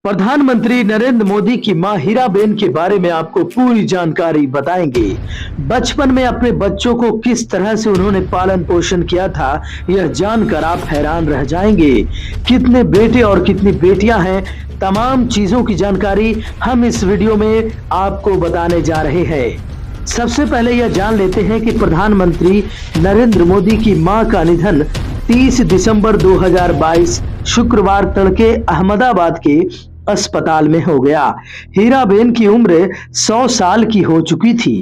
प्रधानमंत्री नरेंद्र मोदी की मां हीराबेन के बारे में आपको पूरी जानकारी बताएंगे। बचपन में अपने बच्चों को किस तरह से उन्होंने पालन पोषण किया था, यह जानकर आप हैरान रह जाएंगे। कितने बेटे और कितनी बेटियां हैं, तमाम चीजों की जानकारी हम इस वीडियो में आपको बताने जा रहे हैं। सबसे पहले यह जान लेते हैं कि प्रधानमंत्री नरेंद्र मोदी की मां का निधन 30 दिसंबर 2022 शुक्रवार तड़के अहमदाबाद के अस्पताल में हो गया। हीराबेन की उम्र 100 साल की हो चुकी थी।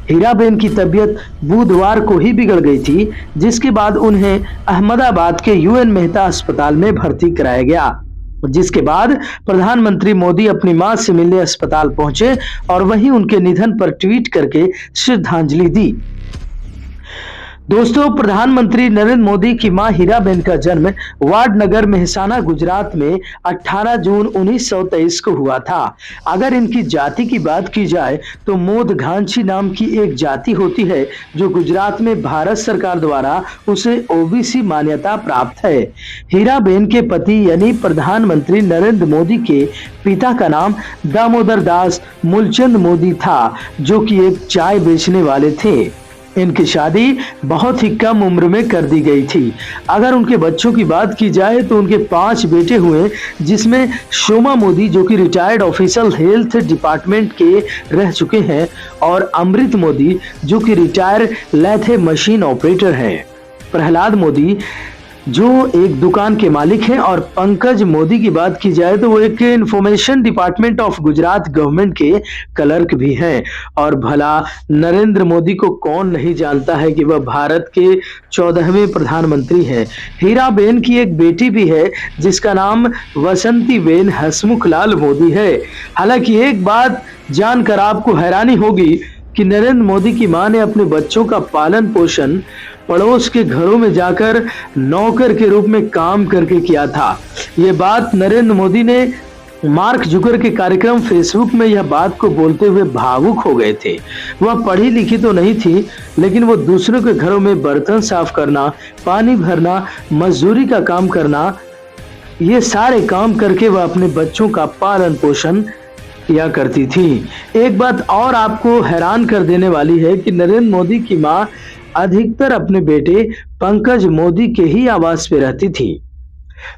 हीराबेन की तबीयत बुधवार को ही बिगड़ गई थी, जिसके बाद उन्हें अहमदाबाद के यूएन मेहता अस्पताल में भर्ती कराया गया। जिसके बाद प्रधानमंत्री मोदी अपनी मां से मिलने अस्पताल पहुंचे और वहीं उनके निधन पर ट्वीट करके श्रद्धांजलि दी। दोस्तों, प्रधानमंत्री नरेंद्र मोदी की मां हीराबेन का जन्म वाडनगर मेहसाना गुजरात में 18 जून 1923 को हुआ था। अगर इनकी जाति की बात की जाए तो मोदघांची नाम की एक जाति होती है, जो गुजरात में भारत सरकार द्वारा उसे ओबीसी मान्यता प्राप्त है। हीराबेन के पति यानी प्रधानमंत्री नरेंद्र मोदी के पिता का नाम दामोदर दास मूलचंद मोदी था, जो कि एक चाय बेचने वाले थे। इनकी शादी बहुत ही कम उम्र में कर दी गई थी। अगर उनके बच्चों की बात की जाए तो उनके 5 बेटे हुए, जिसमें शोमा मोदी जो कि रिटायर्ड ऑफिसर हेल्थ डिपार्टमेंट के रह चुके हैं, और अमृत मोदी जो कि रिटायर्ड लैथे मशीन ऑपरेटर हैं, प्रहलाद मोदी जो एक दुकान के मालिक हैं, और पंकज मोदी की बात की जाए तो वो एक information department of Gujarat government के क्लर्क भी हैं। और भला नरेंद्र मोदी को कौन नहीं जानता है कि वह भारत के 14वें प्रधानमंत्री हैं। हीराबेन की एक बेटी भी है, जिसका नाम वसंतीबेन हसमुखलाल मोदी है। हालांकि एक बात जानकर आपको हैरानी होगी कि नरेंद्र मोदी की मां ने अपने बच्चों का पालन पोषण पड़ोस के घरों में जाकर नौकर के रूप में काम करके किया था। ये बात नरेंद्र मोदी ने मार्क जुकर के कार्यक्रम फेसबुक में यह बात को बोलते हुए भावुक हो गए थे। वह पढ़ी लिखी तो नहीं थी, लेकिन वो दूसरों के घरों में बर्तन साफ करना, पानी भरना, मजदूरी का काम करना, ये सारे काम करके वह अपने बच्चों का पालन पोषण किया करती थी। एक बात और आपको हैरान कर देने वाली है कि नरेंद्र मोदी की मां अधिकतर अपने बेटे पंकज मोदी के ही आवास पे रहती थी।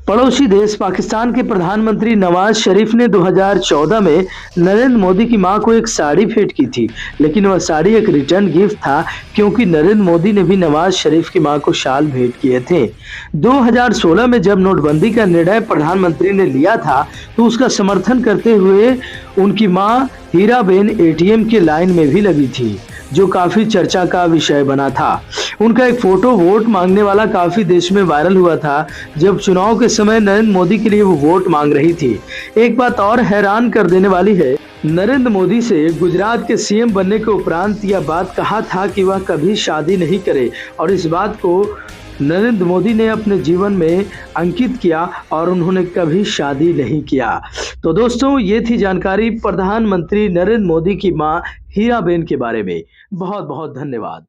पड़ोसी देश पाकिस्तान के प्रधानमंत्री नवाज शरीफ ने 2014 में नरेंद्र मोदी की मां को एक साड़ी भेंट की थी, लेकिन वह साड़ी एक रिटर्न गिफ्ट था, क्योंकि नरेंद्र मोदी ने भी नवाज शरीफ की मां को शाल भेंट किए थे। 2016 में जब नोटबंदी का निर्णय प्रधानमंत्री ने लिया था, तो उसका समर्थन करते हुए उनकी मां हीराबेन एटीएम के लाइन में भी लगी थी, जो काफी चर्चा का विषय बना था। उनका एक फोटो वोट मांगने वाला काफी देश में वायरल हुआ था, जब चुनाव के समय नरेंद्र मोदी के लिए वो वोट मांग रही थी। एक बात और हैरान कर देने वाली है, नरेंद्र मोदी से गुजरात के सीएम बनने के उपरांत यह बात कहा था कि वह कभी शादी नहीं करे, और इस बात को नरेंद्र मोदी ने अपने जीवन में अंकित किया और उन्होंने कभी शादी नहीं किया। तो दोस्तों, ये थी जानकारी प्रधानमंत्री नरेंद्र मोदी की मां हीराबेन के बारे में। बहुत बहुत धन्यवाद।